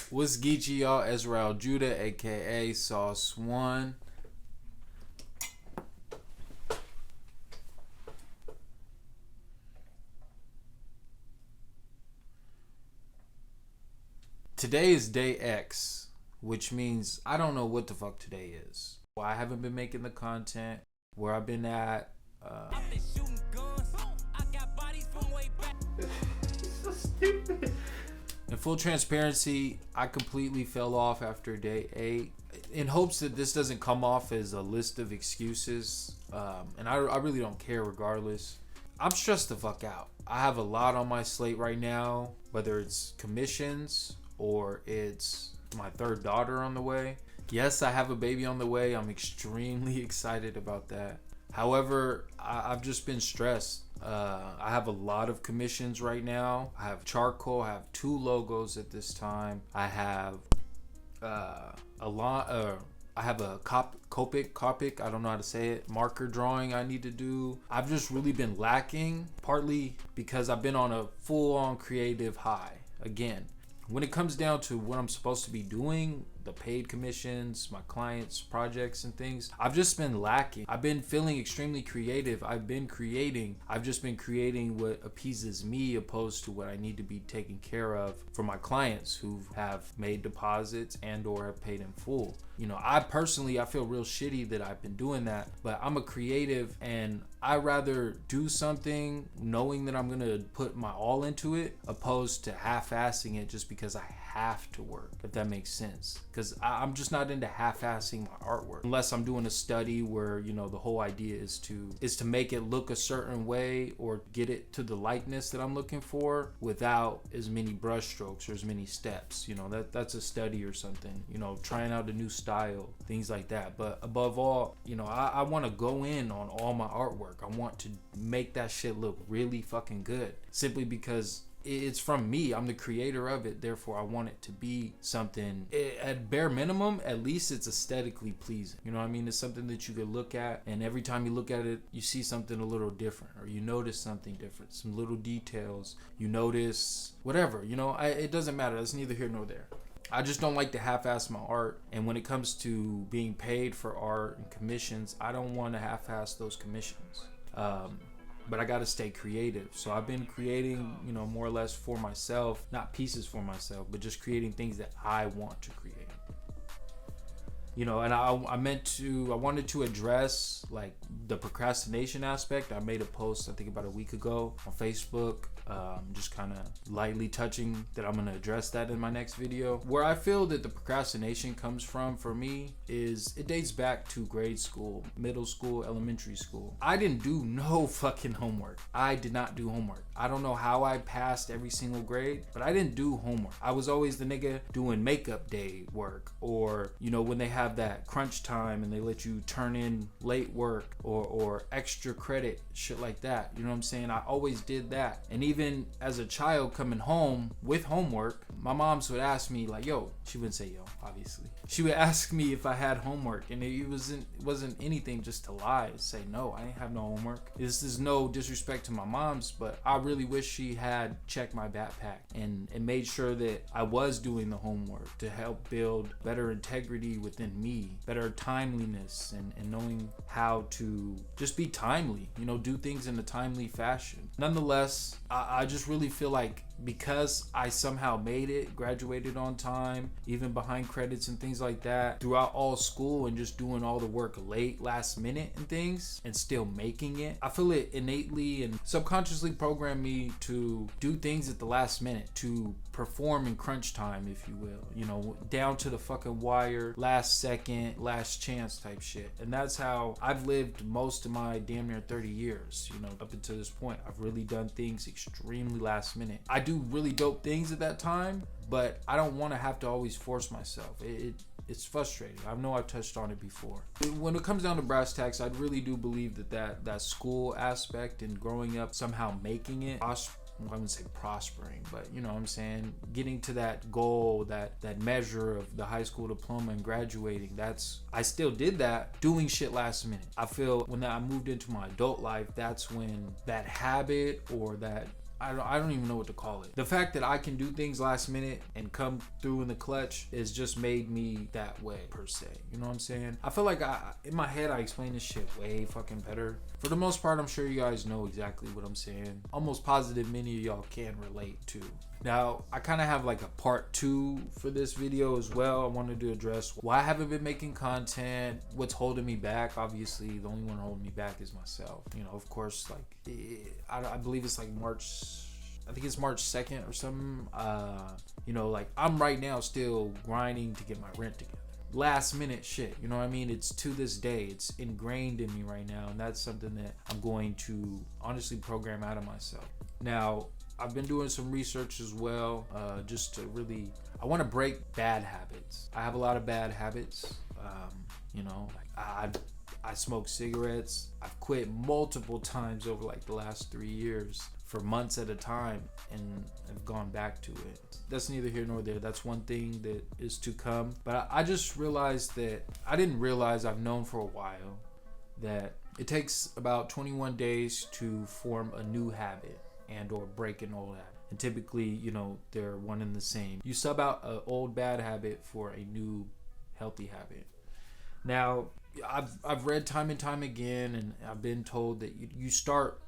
What's Geechee, y'all? Ezra Judah, aka Sauce One. Today is DayX, which means I don't know what the fuck today is. Well, I haven't been making the content where I've been at. I've been shooting guns. I got bodies from way back. So stupid. In full transparency, I completely fell off after day 8 in hopes that this doesn't come off as a list of excuses. And I really don't care regardless. I'm stressed the fuck out. I have a lot on my slate right now, whether it's commissions or it's my third daughter on the way. Yes, I have a baby on the way. I'm extremely excited about that. However, I've just been stressed. I have a lot of commissions right now. I have charcoal. I have 2 logos at this time. I have a lot. I have a Copic, I don't know how to say it, marker drawing I need to do. I've just really been lacking, partly because I've been on a full-on creative high. Again, when it comes down to what I'm supposed to be doing, the paid commissions, my clients' projects and things, I've just been lacking. I've been feeling extremely creative. I've been creating. I've just been creating what appeases me opposed to what I need to be taking care of for my clients who have made deposits and or have paid in full. You know, I feel real shitty that I've been doing that, but I'm a creative and I rather do something knowing that I'm gonna put my all into it opposed to half-assing it just because I have to work, if that makes sense. Because I'm just not into half-assing my artwork unless I'm doing a study where, you know, the whole idea is to make it look a certain way or get it to the likeness that I'm looking for without as many brush strokes or as many steps. You know, that's a study or something, you know, trying out a new style, things like that. But above all, you know, I want to go in on all my artwork. I want to make that shit look really fucking good simply because it's from me. I'm the creator of it. Therefore, I want it to be something, at bare minimum, at least it's aesthetically pleasing. You know what I mean? It's something that you could look at, and every time you look at it, you see something a little different, or you notice something different, some little details. You notice whatever, you know, it doesn't matter. It's neither here nor there. I just don't like to half-ass my art. And when it comes to being paid for art and commissions, I don't want to half-ass those commissions. But I got to stay creative. So I've been creating, you know, more or less for myself, not pieces for myself, but just creating things that I want to create. You know, and I wanted to address like the procrastination aspect. I made a post, I think about a week ago on Facebook, just kind of lightly touching that I'm going to address that in my next video. Where I feel that the procrastination comes from for me is it dates back to grade school, middle school, elementary school. I didn't do no fucking homework. I did not do homework. I don't know how I passed every single grade, but I didn't do homework. I was always the nigga doing makeup day work, or, you know, when they have that crunch time and they let you turn in late work or extra credit, shit like that. You know what I'm saying? I always did that. And even as a child coming home with homework, my moms would ask me like, yo, she wouldn't say yo, obviously. She would ask me if I had homework, and it wasn't anything just to lie, say no, I didn't have no homework. This is no disrespect to my moms, but I really wish she had checked my backpack and made sure that I was doing the homework to help build better integrity within me, better timeliness, and knowing how to just be timely, you know, do things in a timely fashion. Nonetheless, I just really feel like because I somehow made it, graduated on time, even behind credits and things like that, throughout all school and just doing all the work late, last minute and things, and still making it, I feel it innately and subconsciously programmed me to do things at the last minute, to perform in crunch time, if you will, you know, down to the fucking wire, last second, last chance type shit. And that's how I've lived most of my damn near 30 years, you know, up until this point. I've really done things extremely last minute. I do really dope things at that time, but I don't want to have to always force myself. It's frustrating. I know I've touched on it before. When it comes down to brass tacks, I really do believe that school aspect and growing up, somehow making it, I wouldn't say prospering, but you know what I'm saying, getting to that goal, that measure of the high school diploma and graduating, I still did that, doing shit last minute. I feel when I moved into my adult life, that's when that habit or that I don't even know what to call it. The fact that I can do things last minute and come through in the clutch is just made me that way per se. You know what I'm saying? I feel like in my head I explain this shit way fucking better. For the most part, I'm sure you guys know exactly what I'm saying. Almost positive many of y'all can relate to. Now, I kind of have like a part 2 for this video as well. I wanted to address why I haven't been making content, what's holding me back. Obviously, the only one holding me back is myself. You know, of course, like, I believe it's like I think it's March 2nd or something. You know, like, I'm right now still grinding to get my rent together. Last minute shit, you know what I mean? It's to this day, it's ingrained in me right now, and that's something that I'm going to honestly program out of myself. Now, I've been doing some research as well, just to really, I want to break bad habits. I have a lot of bad habits. You know, like I smoke cigarettes. I've quit multiple times over like the last 3 years for months at a time, and I've gone back to it. That's neither here nor there. That's one thing that is to come. But I just realized that I didn't realize, I've known for a while, that it takes about 21 days to form a new habit and or break an old habit. And typically, you know, they're one and the same. You sub out an old bad habit for a new healthy habit. Now, I've read time and time again, and I've been told that you start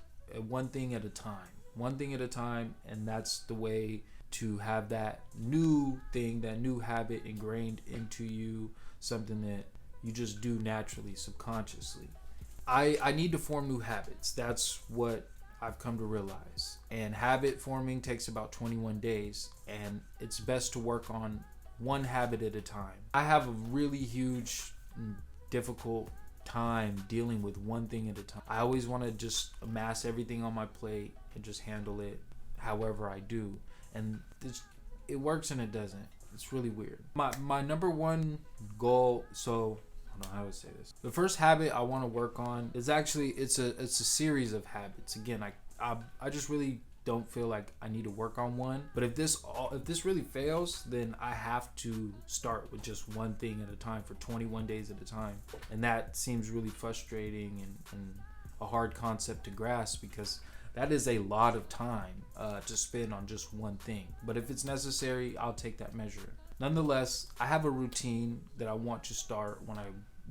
one thing at a time, and that's the way to have that new thing, that new habit ingrained into you, something that you just do naturally, subconsciously. I need to form new habits. That's what I've come to realize. And habit forming takes about 21 days, and it's best to work on one habit at a time. I have a really huge, difficult time dealing with one thing at a time. I always want to just amass everything on my plate and just handle it however I do. And it works and it doesn't. It's really weird. My number one goal, so I don't know how to say this. The first habit I want to work on is actually, it's a series of habits. Again, I just really don't feel like I need to work on one. But if this really fails, then I have to start with just one thing at a time for 21 days at a time. And that seems really frustrating and a hard concept to grasp, because that is a lot of time to spend on just one thing. But if it's necessary, I'll take that measure. Nonetheless, I have a routine that I want to start when I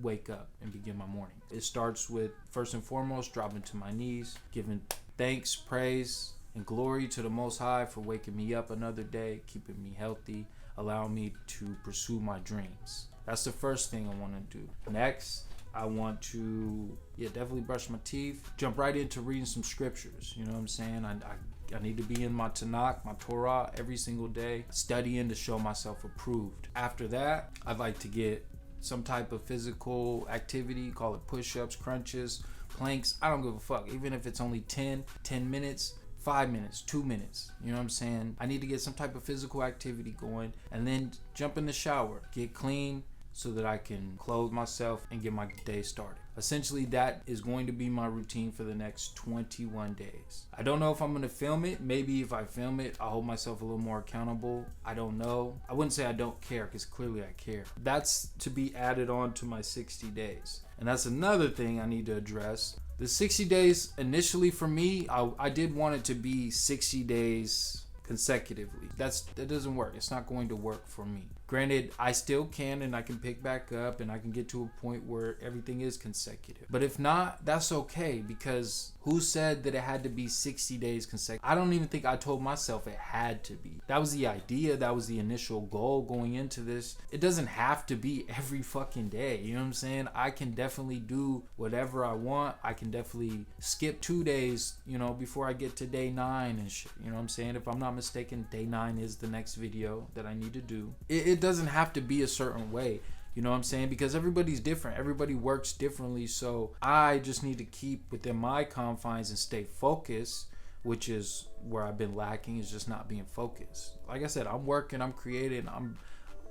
wake up and begin my morning. It starts with, first and foremost, dropping to my knees, giving thanks, praise, and glory to the Most High for waking me up another day, keeping me healthy, allowing me to pursue my dreams. That's the first thing I want to do. Next, I want to definitely brush my teeth, jump right into reading some scriptures. You know what I'm saying? I need to be in my Tanakh, my Torah, every single day, studying to show myself approved. After that, I'd like to get some type of physical activity, call it push-ups, crunches, planks. I don't give a fuck. Even if it's only 10 minutes, 5 minutes, 2 minutes. You know what I'm saying? I need to get some type of physical activity going, and then jump in the shower, get clean, so that I can clothe myself and get my day started. Essentially, that is going to be my routine for the next 21 days. I don't know if I'm gonna film it. Maybe if I film it, I'll hold myself a little more accountable. I don't know. I wouldn't say I don't care, because clearly I care. That's to be added on to my 60 days. And that's another thing I need to address. The 60 days, initially for me, I did want it to be 60 days consecutively. That doesn't work. It's not going to work for me. Granted, I still can, and I can pick back up, and I can get to a point where everything is consecutive. But if not, that's okay, because who said that it had to be 60 days consecutive? I don't even think I told myself it had to be. That was the idea. That was the initial goal going into this. It doesn't have to be every fucking day. You know what I'm saying? I can definitely do whatever I want. I can definitely skip 2 days, you know, before I get to day 9 and shit. You know what I'm saying? If I'm not mistaken, day 9 is the next video that I need to do. It doesn't have to be a certain way. You know what I'm saying? Because everybody's different. Everybody works differently. So I just need to keep within my confines and stay focused, which is where I've been lacking, is just not being focused. Like I said, I'm working, I'm creating,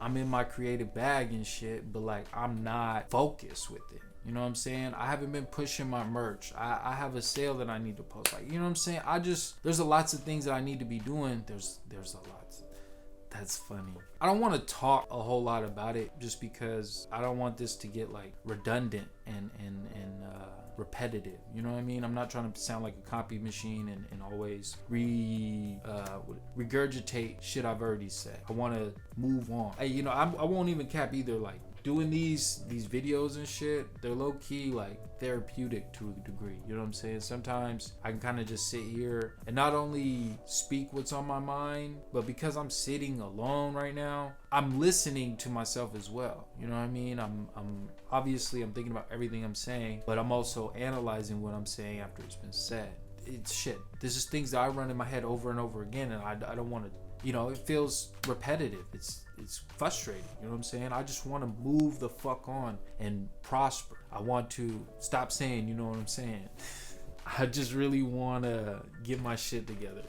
I'm in my creative bag and shit, but like I'm not focused with it. You know what I'm saying? I haven't been pushing my merch. I have a sale that I need to post. Like, you know what I'm saying? There's a lots of things that I need to be doing. There's a lot. That's funny. I don't want to talk a whole lot about it, just because I don't want this to get like redundant and repetitive. You know what I mean? I'm not trying to sound like a copy machine and always regurgitate shit I've already said. I want to move on. I won't even cap either. Like, doing these videos and shit, they're low-key like therapeutic to a degree. You know what I'm saying? Sometimes I can kind of just sit here and not only speak what's on my mind, but because I'm sitting alone right now, I'm listening to myself as well. You know what I mean? I'm obviously I'm thinking about everything I'm saying, but I'm also analyzing what I'm saying after it's been said. It's shit. This is things that I run in my head over and over again, and I don't want to. It feels repetitive. It's frustrating. You know what I'm saying? I just want to move the fuck on and prosper. I want to stop saying, you know what I'm saying? I just really want to get my shit together.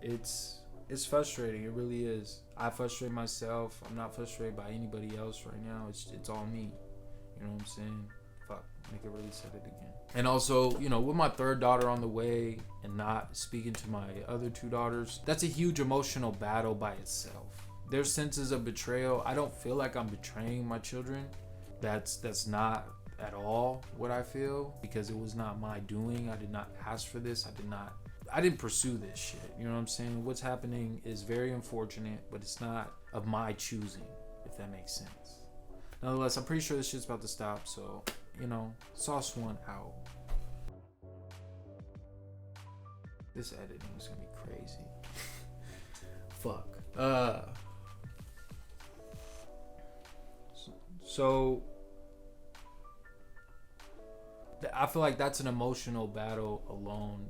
It's frustrating. It really is. I frustrate myself. I'm not frustrated by anybody else right now. It's all me. You know what I'm saying? Fuck, I could really said it again. And also, with my third daughter on the way and not speaking to my other two daughters, that's a huge emotional battle by itself. Their senses of betrayal, I don't feel like I'm betraying my children. That's not at all what I feel, because it was not my doing. I did not ask for this. I didn't pursue this shit. You know what I'm saying? What's happening is very unfortunate, but it's not of my choosing, if that makes sense. Nonetheless, I'm pretty sure this shit's about to stop, so, Sauce One out. This editing is gonna be crazy. Fuck. So I feel like that's an emotional battle alone